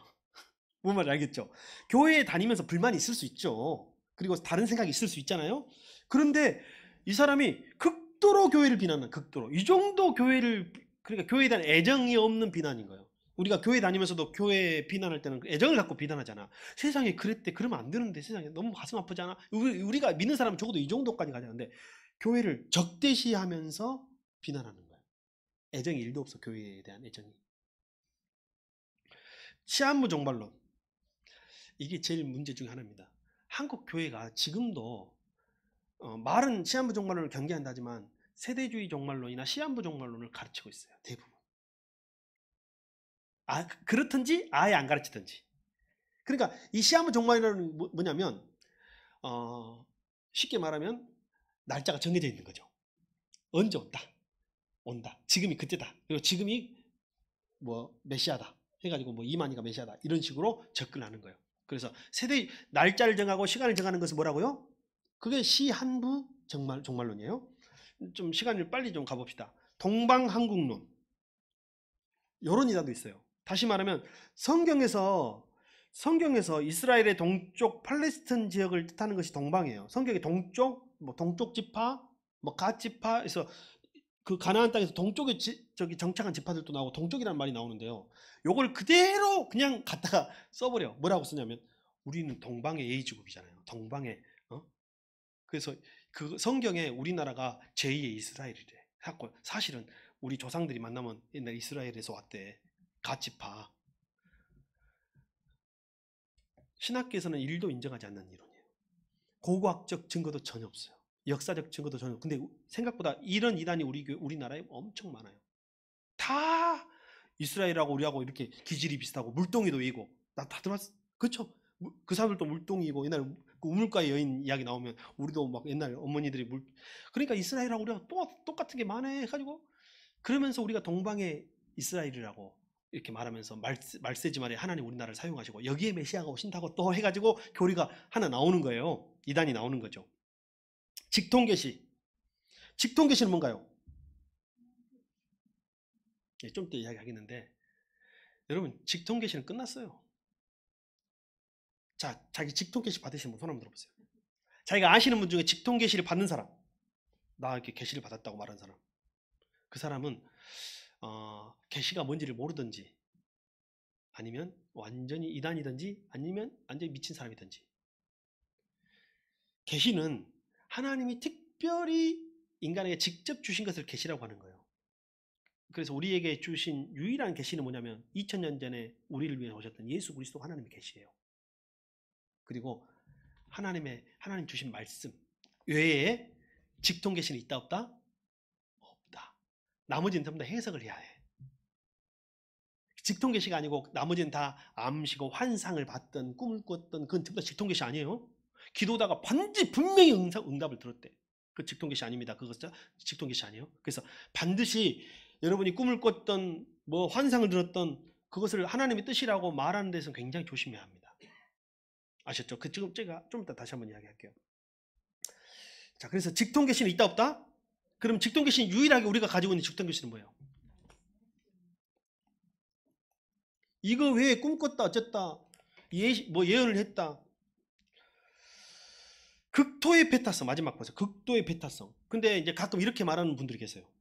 뭔 말인지 알겠죠? 교회에 다니면서 불만이 있을 수 있죠. 그리고 다른 생각이 있을 수 있잖아요. 그런데 이 사람이 극도로 교회를 비난한 극도로 이 정도 교회를 그러니까 교회에 대한 애정이 없는 비난인 거예요. 우리가 교회 다니면서도 교회 비난할 때는 애정을 갖고 비난하잖아. 세상에 그랬대 그러면 안 되는데 세상에 너무 가슴 아프잖아. 우리가 믿는 사람은 적어도 이 정도까지 가자는데 교회를 적대시하면서 비난하는 거예요. 애정이 일도 없어. 교회에 대한 애정이. 시한부 종말론 이게 제일 문제 중에 하나입니다. 한국 교회가 지금도 말은 시한부 종말론을 경계한다지만 세대주의 종말론이나 시한부 종말론을 가르치고 있어요. 대부분. 그렇든지 아예 안 가르치든지. 그러니까 이 시한부 종말론은 뭐냐면 쉽게 말하면 날짜가 정해져 있는 거죠. 언제 온다. 지금이 그때다. 그리고 지금이 뭐 메시아다. 해가지고 뭐 이만희가 메시아다. 이런 식으로 접근하는 거예요. 그래서 세대 날짜를 정하고 시간을 정하는 것은 뭐라고요? 그게 시한부 종말론이에요. 좀 시간을 빨리 좀 가봅시다. 동방한국론 이런 이단도 있어요. 다시 말하면 성경에서 이스라엘의 동쪽 팔레스틴 지역을 뜻하는 것이 동방이에요. 성경의 동쪽, 뭐 동쪽 지파, 뭐 갓 지파에서 그 가나안 땅에서 동쪽에 저기 정착한 지파들도 나오고 동쪽이라는 말이 나오는데요. 요걸 그대로 그냥 갖다가 써버려. 뭐라고 쓰냐면 우리는 동방의 A지국이잖아요. 동방의 그래서 그 성경에 우리나라가 제2의 이스라엘이래. 사실은 우리 조상들이 만나면 옛날 이스라엘에서 왔대. 갓 지파. 신학계에서는 일도 인정하지 않는 이론이에요. 고고학적 증거도 전혀 없어요. 역사적 증거도 전혀 없어요. 근데 생각보다 이런 이단이 우리나라에 엄청 많아요. 다 이스라엘하고 우리하고 이렇게 기질이 비슷하고 물동이도 이고 다 들어봤어. 그쵸? 그 사람들도 물동이고 옛날 그 우물가의 여인 이야기 나오면 우리도 막 옛날 어머니들이 그러니까 이스라엘하고 우리가 똑같은 게 많아 해가지고 그러면서 우리가 동방의 이스라엘이라고 이렇게 말하면서 말세지 말에 하나님 우리나라를 사용하시고 여기에 메시아가 오신다고 또 해가지고 교리가 하나 나오는 거예요. 이단이 나오는 거죠. 직통계시. 직통계시는 뭔가요? 예, 좀 이따 이야기하겠는데 여러분 직통계시는 끝났어요. 자, 자기 직통계시 받으신 분 손 한번 들어보세요. 자기가 아시는 분 중에 직통계시를 받는 사람, 나 이렇게 계시를 받았다고 말하는 사람, 그 사람은 계시가 뭔지를 모르든지 아니면 완전히 이단이든지 아니면 완전히 미친 사람이든지. 계시는 하나님이 특별히 인간에게 직접 주신 것을 계시라고 하는 거예요. 그래서 우리에게 주신 유일한 계시는 뭐냐면 2000년 전에 우리를 위해 오셨던 예수 그리스도 하나님의 계시예요. 그리고 하나님 주신 말씀 외에 직통 계시는 있다 없다? 없다. 나머지는 전부 다 해석을 해야 해. 직통 계시가 아니고 나머지는 다 암시고 환상을 봤던 꿈을 꿨던 그건 전부 다 직통 계시 아니에요. 기도다가 반드시 분명히 응답을 들었대. 그 직통 계시 아닙니다. 그것도 직통 계시 아니에요. 그래서 반드시 여러분이 꿈을 꿨던 뭐 환상을 들었던 그것을 하나님의 뜻이라고 말하는 데서는 굉장히 조심해야 합니다. 아셨죠? 지금 제가 좀 이따 다시 한번 이야기할게요. 자, 그래서 직통 계시는 있다 없다? 그럼 직통 계시는 유일하게 우리가 가지고 있는 직통 계시는 뭐예요? 이거 외에 꿈꿨다 어쨌다 뭐 예언을 했다. 극도의 배타성 마지막 보세요. 극도의 배타성. 근데 이제 가끔 이렇게 말하는 분들이 계세요.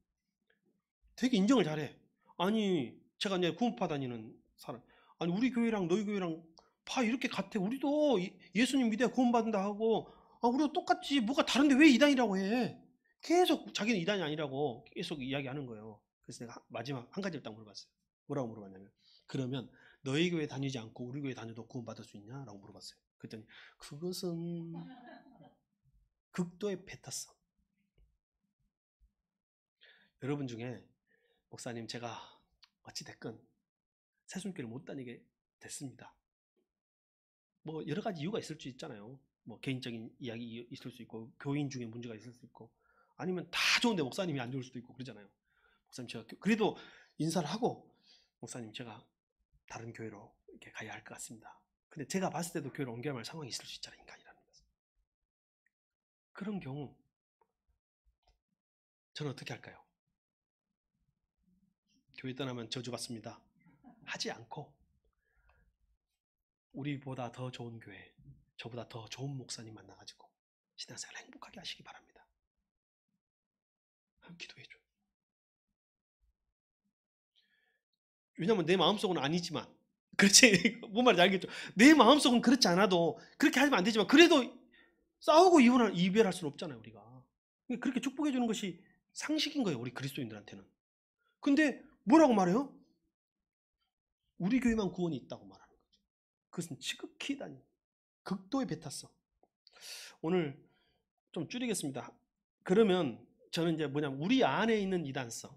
되게 인정을 잘해. 아니 제가 이제 구원파 다니는 사람 아니 우리 교회랑 너희 교회랑 봐 이렇게 같아. 우리도 예수님 믿어야 구원받는다 하고 우리도 똑같지 뭐가 다른데 왜 이단이라고 해. 계속 자기는 이단이 아니라고 계속 이야기하는 거예요. 그래서 내가 마지막 한 가지를 딱 물어봤어요. 뭐라고 물어봤냐면 그러면 너희 교회 다니지 않고 우리 교회 다녀도 구원받을 수 있냐? 라고 물어봤어요. 그랬더니 그것은 극도의 배타성. 여러분 중에 목사님 제가 어찌됐건 새순교를 못 다니게 됐습니다. 뭐 여러 가지 이유가 있을 수 있잖아요. 뭐 개인적인 이야기 있을 수 있고 교인 중에 문제가 있을 수 있고 아니면 다 좋은데 목사님이 안 좋을 수도 있고 그러잖아요. 목사님 제가 그래도 인사를 하고 목사님 제가 다른 교회로 이렇게 가야 할 것 같습니다. 근데 제가 봤을 때도 교회를 옮겨야 할 상황이 있을 수 있잖아요. 인간이라는 것은. 그런 경우 저는 어떻게 할까요? 교회 떠나면 저주받습니다. 하지 않고 우리보다 더 좋은 교회, 저보다 더 좋은 목사님 만나가지고 신앙생활 행복하게 하시기 바랍니다. 한번 기도해줘요. 왜냐면 내 마음속은 아니지만 그렇지 뭔 말인지 알겠죠? 내 마음속은 그렇지 않아도 그렇게 하면 안 되지만 그래도 싸우고 이별할 수는 없잖아요. 우리가 그렇게 축복해 주는 것이 상식인 거예요. 우리 그리스도인들한테는. 근데 뭐라고 말해요? 우리 교회만 구원이 있다고 말하는 거죠. 그것은 지극히 단 극도의 배탔어. 오늘 좀 줄이겠습니다. 그러면 저는 이제 뭐냐면 우리 안에 있는 이단성,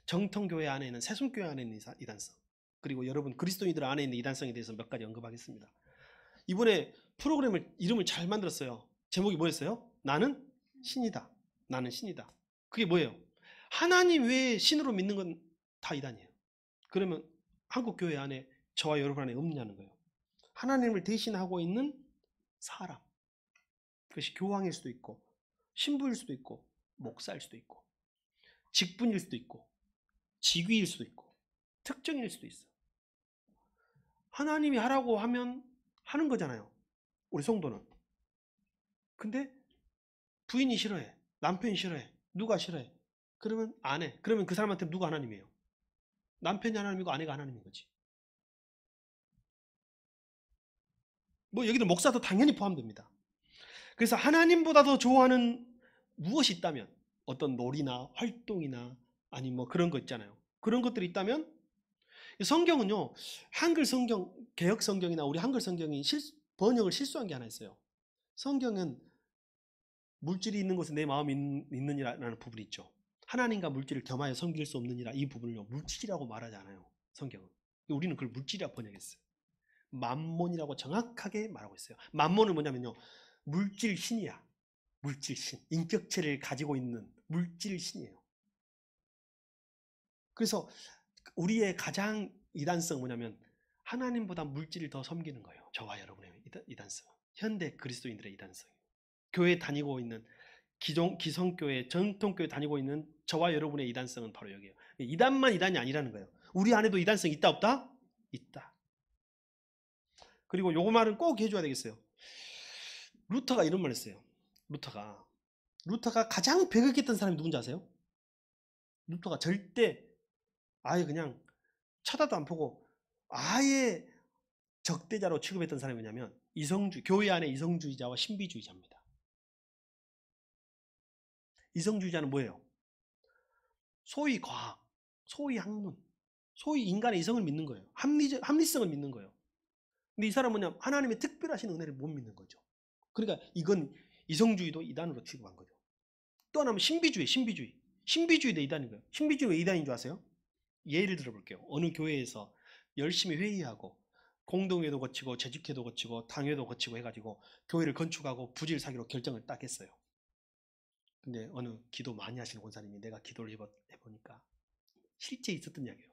정통교회 안에 있는 새순교회 안에 있는 이단성, 그리고 여러분 그리스도인들 안에 있는 이단성에 대해서 몇 가지 언급하겠습니다. 이번에 프로그램을 이름을 잘 만들었어요. 제목이 뭐였어요? 나는 신이다. 나는 신이다. 그게 뭐예요? 하나님 외에 신으로 믿는 건 다 이단이에요. 그러면 한국 교회 안에 저와 여러분 안에 없냐는 거예요. 하나님을 대신하고 있는 사람. 그것이 교황일 수도 있고 신부일 수도 있고 목사일 수도 있고 직분일 수도 있고 직위일 수도 있고 특정일 수도 있어. 하나님이 하라고 하면 하는 거잖아요. 우리 성도는. 근데 부인이 싫어해. 남편이 싫어해. 누가 싫어해? 그러면 안 해. 그러면 그 사람한테 누가 하나님이에요? 남편이 하나님이고 아내가 하나님인 거지. 뭐 여기도 목사도 당연히 포함됩니다. 그래서 하나님보다 더 좋아하는 무엇이 있다면 어떤 놀이나 활동이나 아니 뭐 그런 거 있잖아요. 그런 것들이 있다면 성경은요. 한글 성경, 개역 성경이나 우리 한글 성경이 번역을 실수한 게 하나 있어요. 성경은 물질이 있는 곳에 내 마음이 있느니라는 부분이 있죠. 하나님과 물질을 겸하여 섬길 수 없느니라 이 부분을요. 물질이라고 말하지 않아요. 성경은. 우리는 그걸 물질이라고 번역했어요. 만몬이라고 정확하게 말하고 있어요. 만몬은 뭐냐면요. 물질 신이야. 물질 신. 인격체를 가지고 있는 물질 신이에요. 그래서 우리의 가장 이단성 뭐냐면 하나님보다 물질을 더 섬기는 거예요. 저와 여러분의 이단성은. 현대 그리스도인들의 이단성이에요. 교회 다니고 있는 기성교회, 전통교회 다니고 있는 저와 여러분의 이단성은 바로 여기에요. 이단만 이단이 아니라는 거예요. 우리 안에도 이단성이 있다 없다? 있다. 그리고 요거 말은 꼭 해줘야 되겠어요. 루터가 이런 말 했어요. 루터가 가장 배격했던 사람이 누군지 아세요? 루터가 절대 아예 그냥 쳐다도 안 보고 아예 적대자로 취급했던 사람이 뭐냐면 교회 안에 이성주의자와 신비주의자입니다. 이성주의자는 뭐예요? 소위 과학, 소위 학문, 소위 인간의 이성을 믿는 거예요. 합리성을 믿는 거예요. 근데 이 사람은 뭐냐? 하나님의 특별하신 은혜를 못 믿는 거죠. 그러니까 이건 이성주의도 이단으로 취급한 거죠. 또 하나는 신비주의도 이단인 거예요. 신비주의 왜 이단인 줄 아세요? 예를 들어볼게요. 어느 교회에서 열심히 회의하고 공동회도 거치고 재직회도 거치고 당회도 거치고 해가지고 교회를 건축하고 부지를 사기로 결정을 딱 했어요. 근데 어느 기도 많이 하시는 권사님이 내가 기도를 해보니까 실제 있었던 이야기예요.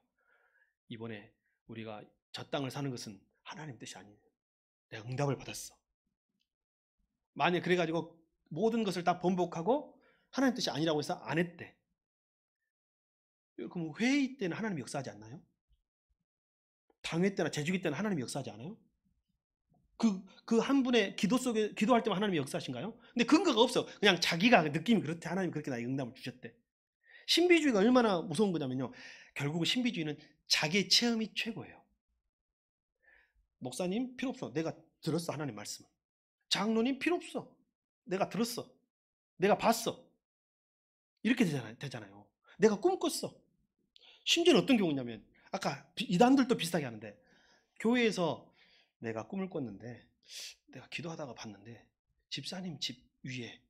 이번에 우리가 저 땅을 사는 것은 하나님 뜻이 아니에요. 내가 응답을 받았어. 만약 그래가지고 모든 것을 다 번복하고 하나님 뜻이 아니라고 해서 안 했대. 그럼 회의 때는 하나님이 역사하지 않나요? 당회 때나 재주기 때는 하나님이 역사하지 않아요? 그 한 분의 기도 속에 기도할 때만 하나님이 역사하신가요? 근데 근거가 없어. 그냥 자기가 느낌이 그렇대. 하나님 그렇게 나에게 응답을 주셨대. 신비주의가 얼마나 무서운 거냐면요. 결국 신비주의는 자기의 체험이 최고예요. 목사님 필요 없어. 내가 들었어. 하나님 말씀. 장로님 필요 없어. 내가 들었어. 내가 봤어. 이렇게 되잖아요. 내가 꿈꿨어. 심지어는 어떤 경우냐면 아까 이단들도 비슷하게 하는데 교회에서 내가 꿈을 꿨는데 내가 기도하다가 봤는데 집사님 집 위에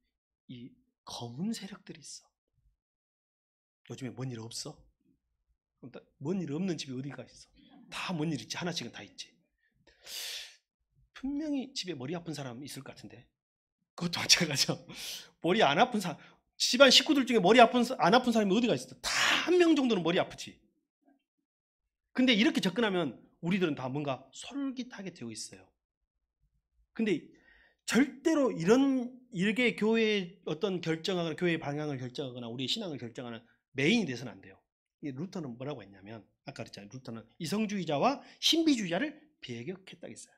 이 검은 세력들이 있어. 요즘에 뭔 일 없어? 뭔 일 없는 집이 어디가 있어? 다 뭔 일 있지. 하나씩은 다 있지. 분명히 집에 머리 아픈 사람 있을 것 같은데. 그것도 마찬가지죠. 머리 안 아픈 사람, 집안 식구들 중에 안 아픈 사람이 어디가 있어? 다 한 명 정도는 머리 아프지. 근데 이렇게 접근하면 우리들은 다 뭔가 솔깃하게 되어 있어요. 근데 절대로 이렇게 교회의 어떤 결정하거나 교회의 방향을 결정하거나 우리의 신앙을 결정하는 메인이 돼서는 안 돼요. 루터는 뭐라고 했냐면, 아까 그랬잖아요. 루터는 이성주의자와 신비주의자를 배격했다 했어요.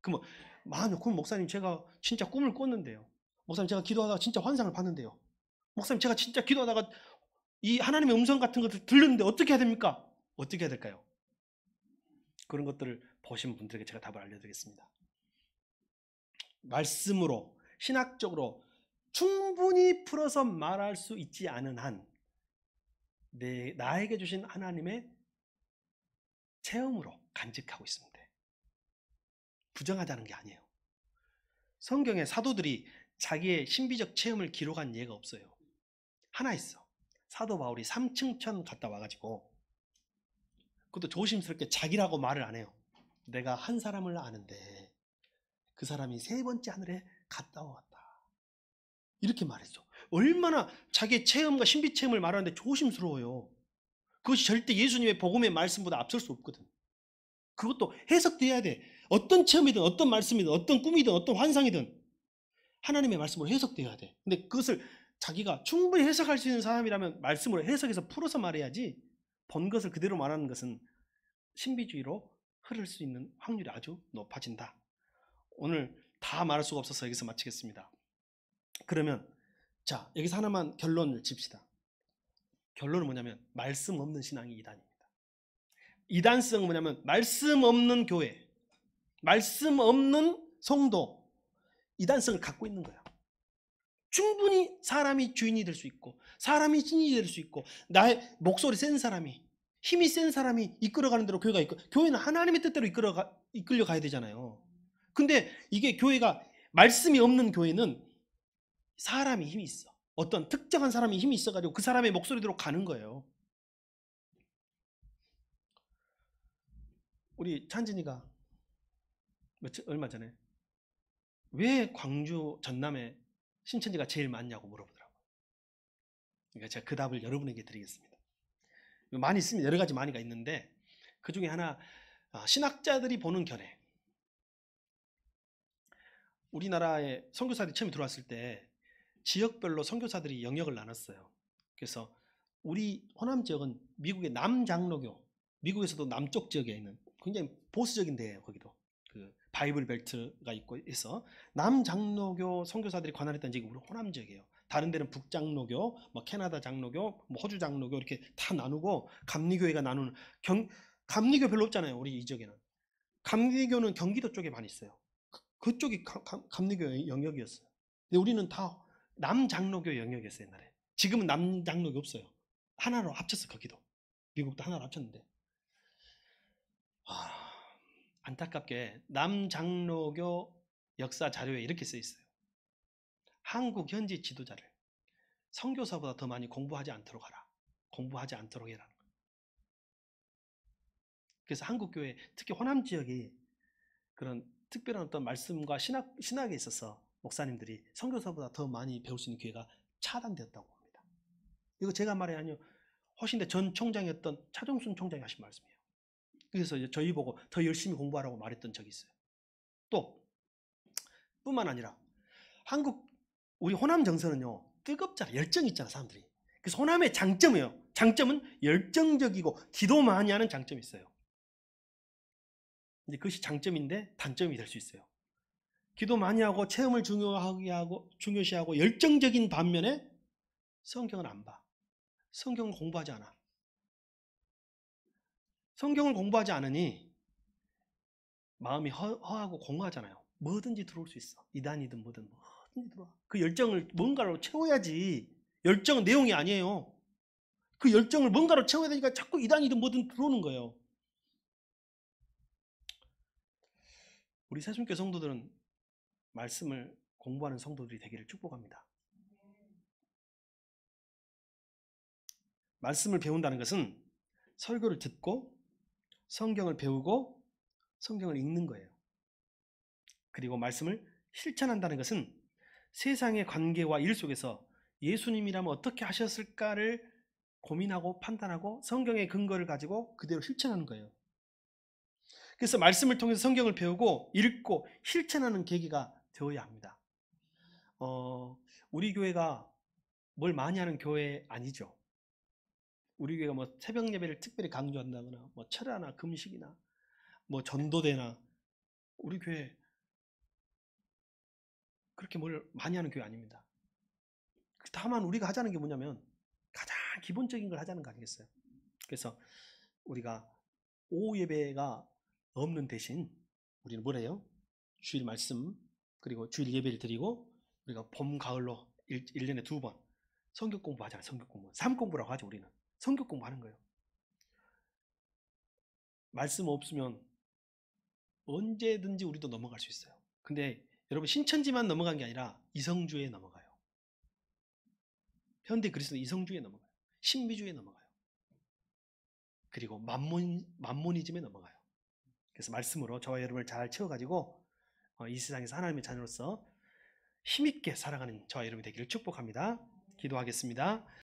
그럼 그럼 목사님 제가 진짜 꿈을 꿨는데요. 목사님 제가 기도하다가 진짜 환상을 봤는데요. 목사님 제가 진짜 기도하다가 이 하나님의 음성 같은 것을 들렸는데 어떻게 해야 됩니까? 어떻게 해야 될까요? 그런 것들을 보신 분들에게 제가 답을 알려드리겠습니다. 말씀으로 신학적으로 충분히 풀어서 말할 수 있지 않은 한 나에게 주신 하나님의 체험으로 간직하고 있습니다. 부정하자는 게 아니에요. 성경에 사도들이 자기의 신비적 체험을 기록한 예가 없어요. 하나 있어. 사도 바울이 3층천 갔다 와가지고, 그것도 조심스럽게 자기라고 말을 안 해요. 내가 한 사람을 아는데 그 사람이 3번째 하늘에 갔다 왔다. 이렇게 말했죠. 얼마나 자기의 체험과 신비 체험을 말하는데 조심스러워요. 그것이 절대 예수님의 복음의 말씀보다 앞설 수 없거든. 그것도 해석돼야 돼. 어떤 체험이든 어떤 말씀이든 어떤 꿈이든 어떤 환상이든 하나님의 말씀으로 해석돼야 돼. 근데 그것을 자기가 충분히 해석할 수 있는 사람이라면 말씀으로 해석해서 풀어서 말해야지, 본 것을 그대로 말하는 것은 신비주의로 흐를 수 있는 확률이 아주 높아진다. 오늘 다 말할 수가 없어서 여기서 마치겠습니다. 그러면 자, 여기서 하나만 결론을 칩시다. 결론은 뭐냐면 말씀 없는 신앙이 이단입니다. 이단성은 뭐냐면 말씀 없는 교회, 말씀 없는 성도, 이단성을 갖고 있는 거야. 충분히 사람이 주인이 될 수 있고 사람이 신이 될 수 있고 나의 목소리 센 사람이, 힘이 센 사람이 이끌어가는 대로 교회가 교회는 하나님의 뜻대로 이끌려 가야 되잖아요. 근데 이게 교회가 말씀이 없는 교회는 사람이 힘이 있어. 어떤 특정한 사람이 힘이 있어가지고 그 사람의 목소리대로 가는 거예요. 우리 찬진이가 얼마 전에 왜 광주 전남에 신천지가 제일 많냐고 물어보더라고요. 그러니까 제가 그 답을 여러분에게 드리겠습니다. 많이 있습니다. 여러 가지 많이가 있는데 그 중에 하나, 신학자들이 보는 견해. 우리나라에 선교사들이 처음 들어왔을 때 지역별로 선교사들이 영역을 나눴어요. 그래서 우리 호남 지역은 미국의 남장로교, 미국에서도 남쪽 지역에 있는 굉장히 보수적인 데예요. 거기도 그 바이블 벨트가 있고 해서 남장로교 선교사들이 관할했던 지역이 우리 호남 지역이에요. 다른 데는 북장로교, 뭐 캐나다 장로교, 뭐 호주 장로교 이렇게 다 나누고 감리교회가 나누는 감리교 별로 없잖아요. 우리 이 지역에는. 감리교는 경기도 쪽에 많이 있어요. 그쪽이 감리교 영역이었어요. 근데 우리는 다 남장로교 영역이었어요. 옛날에. 지금은 남장로교 없어요. 하나로 합쳤어. 거기도. 미국도 하나로 합쳤는데, 안타깝게 남장로교 역사 자료에 이렇게 써 있어요. 한국 현지 지도자를 선교사보다 더 많이 공부하지 않도록 하라. 공부하지 않도록 해라. 그래서 한국 교회, 특히 호남 지역이 그런 특별한 어떤 말씀과 신학에 있어서 목사님들이 선교사보다 더 많이 배울 수 있는 기회가 차단되었다고 합니다. 이거 제가 말이 아니요. 허신대 전 총장이었던 차종순 총장이 하신 말씀이에요. 그래서 이제 저희 보고 더 열심히 공부하라고 말했던 적이 있어요. 또 뿐만 아니라 우리 호남 정서는요, 뜨겁잖아. 열정이 있잖아, 사람들이. 그래서 호남의 장점이에요. 장점은 열정적이고 기도 많이 하는 장점이 있어요. 이제 그것이 장점인데 단점이 될 수 있어요. 기도 많이 하고 체험을 중요시하고 열정적인 반면에 성경을 안 봐. 성경을 공부하지 않아. 성경을 공부하지 않으니 마음이 허하고 공허하잖아요. 뭐든지 들어올 수 있어. 이단이든 뭐든지 들어와. 그 열정을 뭔가로 채워야지. 열정은 내용이 아니에요. 그 열정을 뭔가로 채워야 되니까 자꾸 이단이든 뭐든 들어오는 거예요. 우리 새순교 성도들은 말씀을 공부하는 성도들이 되기를 축복합니다. 말씀을 배운다는 것은 설교를 듣고 성경을 배우고 성경을 읽는 거예요. 그리고 말씀을 실천한다는 것은 세상의 관계와 일 속에서 예수님이라면 어떻게 하셨을까를 고민하고 판단하고 성경의 근거를 가지고 그대로 실천하는 거예요. 그래서 말씀을 통해서 성경을 배우고 읽고 실천하는 계기가 되어야 합니다. 우리 교회가 뭘 많이 하는 교회 아니죠. 우리 교회가 뭐 새벽 예배를 특별히 강조한다거나 뭐 철야나 금식이나 뭐 전도대나 우리 교회 그렇게 뭘 많이 하는 교회 아닙니다. 다만 우리가 하자는 게 뭐냐면 가장 기본적인 걸 하자는 거 아니겠어요? 그래서 우리가 오후 예배가 없는 대신 우리는 뭘 해요? 주일 말씀 그리고 주일 예배를 드리고 우리가 봄, 가을로 1년에 2번 성경 공부하잖아요. 성경 공부. 삶 공부라고 하죠. 우리는. 성경 공부하는 거예요. 말씀 없으면 언제든지 우리도 넘어갈 수 있어요. 근데 여러분 신천지만 넘어간 게 아니라 이성주의에 넘어가요. 현대 그리스도는 이성주의에 넘어가요. 신비주의에 넘어가요. 그리고 만모니즘에 넘어가요. 그래서 말씀으로 저와 여러분을 잘 채워가지고 이 세상에서 하나님의 자녀로서 힘있게 살아가는 저와 여러분이 되기를 축복합니다. 기도하겠습니다.